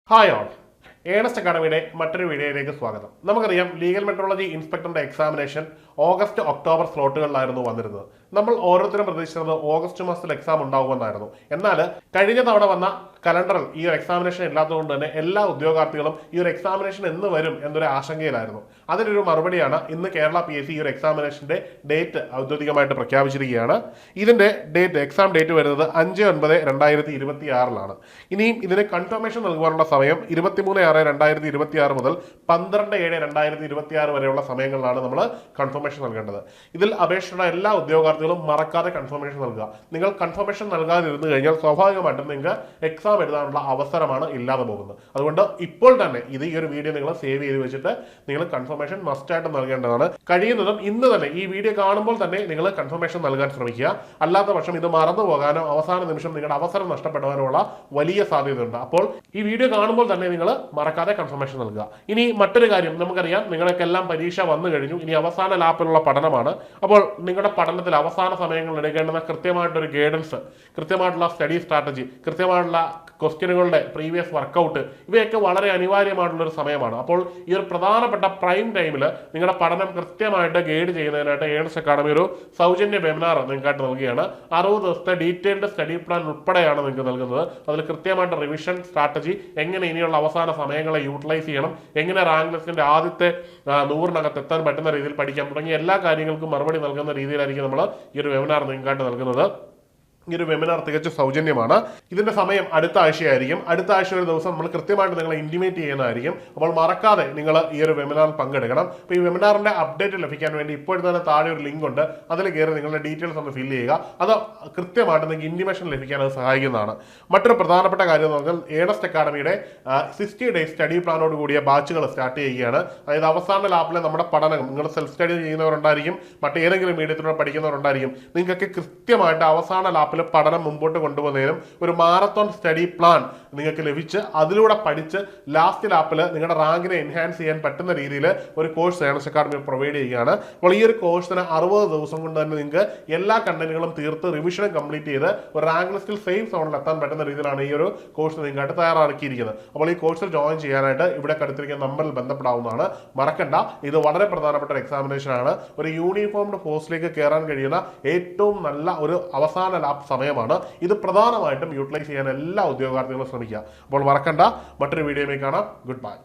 Hi all Ernest അക്കാഡമിയുടെ മറ്റൊരു വീഡിയോയിലേക്ക് സ്വാഗതം. നമുക്കറിയാം ലീഗൽ മെട്രോളജി ഇൻസ്പെക്ടറിന്റെ എക്സാമിനേഷൻ ഓഗസ്റ്റ് ഒക്ടോബർ സ്ലോട്ടുകളിലായിരുന്നു വന്നിരുന്നത്. നമ്മൾ ഓരോരുത്തരും പ്രതീക്ഷിച്ചത് ഓഗസ്റ്റ് മാസത്തിൽ എക്സാം ഉണ്ടാകുമെന്നായിരുന്നു. എന്നാൽ കഴിഞ്ഞ തവണ വന്ന കലണ്ടറിൽ ഈ ഒരു എക്സാമിനേഷൻ ഇല്ലാത്തതുകൊണ്ട് തന്നെ എല്ലാ ഉദ്യോഗാർത്ഥികളും ഈ ഒരു എക്സാമിനേഷൻ എന്ന് വരും എന്നൊരു ആശങ്കയിലായിരുന്നു. അതിനൊരു മറുപടിയാണ് ഇന്ന് കേരള PSC ഈ ഒരു എക്സാമിനേഷന്റെ ഡേറ്റ് ഔദ്യോഗികമായിട്ട് പ്രഖ്യാപിച്ചിരിക്കുകയാണ്. ഇതിന്റെ ഡേറ്റ് എക്സാം ഡേറ്റ് വരുന്നത് 5/9/2026 ഇനിയും ഇതിന് കൺഫർമേഷൻ നൽകുവാനുള്ള സമയം 23/6/2026 മുതൽ 12/7/2026 വരെയുള്ള സമയങ്ങളിലാണ് നമ്മൾ കൺഫർമേഷൻ നൽകേണ്ടത്. ഇതിൽ അപേക്ഷയുള്ള എല്ലാ ഉദ്യോഗാർത്ഥികളും മറക്കാതെ കൺഫർമേഷൻ നൽകുക. നിങ്ങൾ കൺഫർമേഷൻ നൽകാതിരുന്നു കഴിഞ്ഞാൽ സ്വാഭാവികമായിട്ടും നിങ്ങൾക്ക് എക്സാം എഴുതാനുള്ള അവസരമാണ് ഇല്ലാതെ പോകുന്നത്. അതുകൊണ്ട് ഇപ്പോൾ തന്നെ ഈ ഒരു വീഡിയോ നിങ്ങൾ സേവ് ചെയ്ത് വെച്ചിട്ട് നിങ്ങൾ കൺഫർമേഷൻ മസ്റ്റായിട്ട് നൽകേണ്ടതാണ്. കഴിയുന്നതും ഇന്ന് തന്നെ ഈ വീഡിയോ കാണുമ്പോൾ തന്നെ നിങ്ങൾ കൺഫർമേഷൻ നൽകാൻ ശ്രമിക്കുക. അല്ലാത്ത പക്ഷം ഇത് മറന്നു പോകാനോ അവസാന നിമിഷം നിങ്ങളുടെ അവസരം നഷ്ടപ്പെടുവാനോ ഉള്ള വലിയ സാധ്യതയുണ്ട്. അപ്പോൾ ഈ വീഡിയോ കാണുമ്പോൾ തന്നെ നിങ്ങൾ മറക്കാതെ കൺഫർമേഷൻ നൽകുക. ഇനി മറ്റൊരു കാര്യം, നമുക്കറിയാം നിങ്ങൾക്കെല്ലാം പരീക്ഷ വന്നു കഴിഞ്ഞു. ഇനി അവസാന ലാപ്പിലുള്ള പഠനമാണ്. അപ്പോൾ നിങ്ങളുടെ പഠനത്തിൽ അവസാന സമയങ്ങളിൽ എടുക്കേണ്ടുന്ന കൃത്യമായിട്ടൊരു ഗൈഡൻസ്, കൃത്യമായിട്ടുള്ള സ്റ്റഡി സ്ട്രാറ്റജി, കൃത്യമായിട്ടുള്ള ക്വസ്റ്റ്യനുകളുടെ പ്രീവിയസ് വർക്കൗട്ട്, ഇവയൊക്കെ വളരെ അനിവാര്യമായിട്ടുള്ളൊരു സമയമാണ്. അപ്പോൾ ഈ ഒരു പ്രധാനപ്പെട്ട പ്രൈം ടൈമിൽ നിങ്ങളുടെ പഠനം കൃത്യമായിട്ട് ഗൈഡ് ചെയ്യുന്നതിനായിട്ട് ഏണസ്റ്റ് അക്കാഡമി ഒരു സൗജന്യ വെബിനാർ നിങ്ങൾക്കായിട്ട് നൽകുകയാണ്. 60 ദിവസത്തെ ഡീറ്റെയിൽഡ് സ്റ്റഡി പ്ലാൻ ഉൾപ്പെടെയാണ് നിങ്ങൾക്ക് നൽകുന്നത്. അതിൽ കൃത്യമായിട്ട് റിവിഷൻ സ്ട്രാറ്റജി, എങ്ങനെ ഇനിയുള്ള അവസാന സമയങ്ങളെ യൂട്ടിലൈസ് ചെയ്യണം, എങ്ങനെ റാങ്ക് ലിസ്റ്റിന്റെ ആദ്യത്തെ 100-നകത്ത് എത്താൻ പറ്റുന്ന രീതിയിൽ പഠിക്കാം തുടങ്ങിയ എല്ലാ കാര്യങ്ങൾക്കും മറുപടി നൽകുന്ന രീതിയിലായിരിക്കും നമ്മൾ ഈ ഒരു വെബിനാർ നിങ്ങൾക്കായിട്ട് നൽകുന്നത്. ഈ ഒരു വെബിനാർ തികച്ചും സൗജന്യമാണ്. ഇതിന്റെ സമയം അടുത്ത ആഴ്ചയായിരിക്കും. അടുത്ത ആഴ്ച ഒരു ദിവസം നമ്മൾ കൃത്യമായിട്ട് നിങ്ങളെ ഇന്റിമേറ്റ് ചെയ്യുന്നതായിരിക്കും. അപ്പോൾ മറക്കാതെ നിങ്ങൾ ഈ ഒരു വെബിനാറിൽ പങ്കെടുക്കണം. അപ്പോൾ ഈ വെബിനാറിന്റെ അപ്ഡേറ്റ് ലഭിക്കാൻ വേണ്ടി ഇപ്പോൾ തന്നെ താഴെ ഒരു ലിങ്ക് ഉണ്ട്. അതിൽ കയറി നിങ്ങളുടെ ഡീറ്റെയിൽസ് ഒന്ന് ഫില്ല് ചെയ്യുക. അത് കൃത്യമായിട്ട് നിങ്ങൾക്ക് ഇന്റിമേഷൻ ലഭിക്കാൻ അത് സഹായിക്കുന്നതാണ്. മറ്റൊരു പ്രധാനപ്പെട്ട കാര്യം എന്ന് പറഞ്ഞാൽ ഏണസ്റ്റ് അക്കാഡമിയുടെ 60 ഡേയ്സ് സ്റ്റഡി പ്ലാനോട് കൂടിയ ബാച്ചുകൾ സ്റ്റാർട്ട് ചെയ്യുകയാണ്. അതായത് അവസാന ലാപ്പിലെ നമ്മുടെ പഠനം, നിങ്ങൾ സെൽഫ് സ്റ്റഡി ചെയ്യുന്നവരുണ്ടായിരിക്കും, മറ്റേതെങ്കിലും മീഡിയത്തിലൂടെ പഠിക്കുന്നവരുണ്ടായിരിക്കും. നിങ്ങൾക്കൊക്കെ കൃത്യമായിട്ട് അവസാന ലാപ്പിൽ പഠനം മുമ്പോട്ട് കൊണ്ടുപോകുന്നതിനും ഒരു മാരത്തോൺ സ്റ്റഡി പ്ലാൻ നിങ്ങൾക്ക് ലഭിച്ച് അതിലൂടെ പഠിച്ച് ലാസ്റ്റ് ലാപ്പിൽ നിങ്ങളുടെ റാങ്കിനെ എൻഹാൻസ് ചെയ്യാൻ പറ്റുന്ന രീതിയിൽ ഒരു കോഴ്സ് ഏണസ്റ്റ് അക്കാഡമി പ്രൊവൈഡ് ചെയ്യുകയാണ്. അപ്പോൾ ഈ ഒരു കോഴ്സിന് 60 ദിവസം കൊണ്ട് തന്നെ നിങ്ങൾക്ക് എല്ലാ കണ്ടന്റുകളും തീർത്ത് റിവിഷനും കംപ്ലീറ്റ് ചെയ്ത് ഒരു റാങ്ക് ലിസ്റ്റിൽ സേഫ് സോണിൽ എത്താൻ പറ്റുന്ന രീതിയിലാണ് ഈ ഒരു കോഴ്സ് നിങ്ങൾക്കായിട്ട് തയ്യാറാക്കിയിരിക്കുന്നത്. അപ്പോൾ ഈ കോഴ്സിൽ ജോയിൻ ചെയ്യാനായിട്ട് ഇവിടെ കടുത്തിരിക്കുന്ന നമ്പറിൽ ബന്ധപ്പെടാവുന്നതാണ്. മറക്കണ്ട, ഇത് വളരെ പ്രധാനപ്പെട്ട ഒരു എക്സാമിനേഷൻ ആണ്. ഒരു യൂണിഫോംഡ് പോസ്റ്റിലേക്ക് കയറാൻ കഴിയുന്ന ഏറ്റവും നല്ല ഒരു അവസാന ലാപ്പ് സമയമാണ്. ഇത് പ്രധാനമായിട്ടും യൂട്ടിലൈസ് ചെയ്യാൻ എല്ലാ ഉദ്യോഗാർത്ഥികളും ശ്രമിക്കുക. അപ്പോൾ മറക്കണ്ട, മറ്റൊരു വീഡിയോയിൽ കാണാം. Good bye.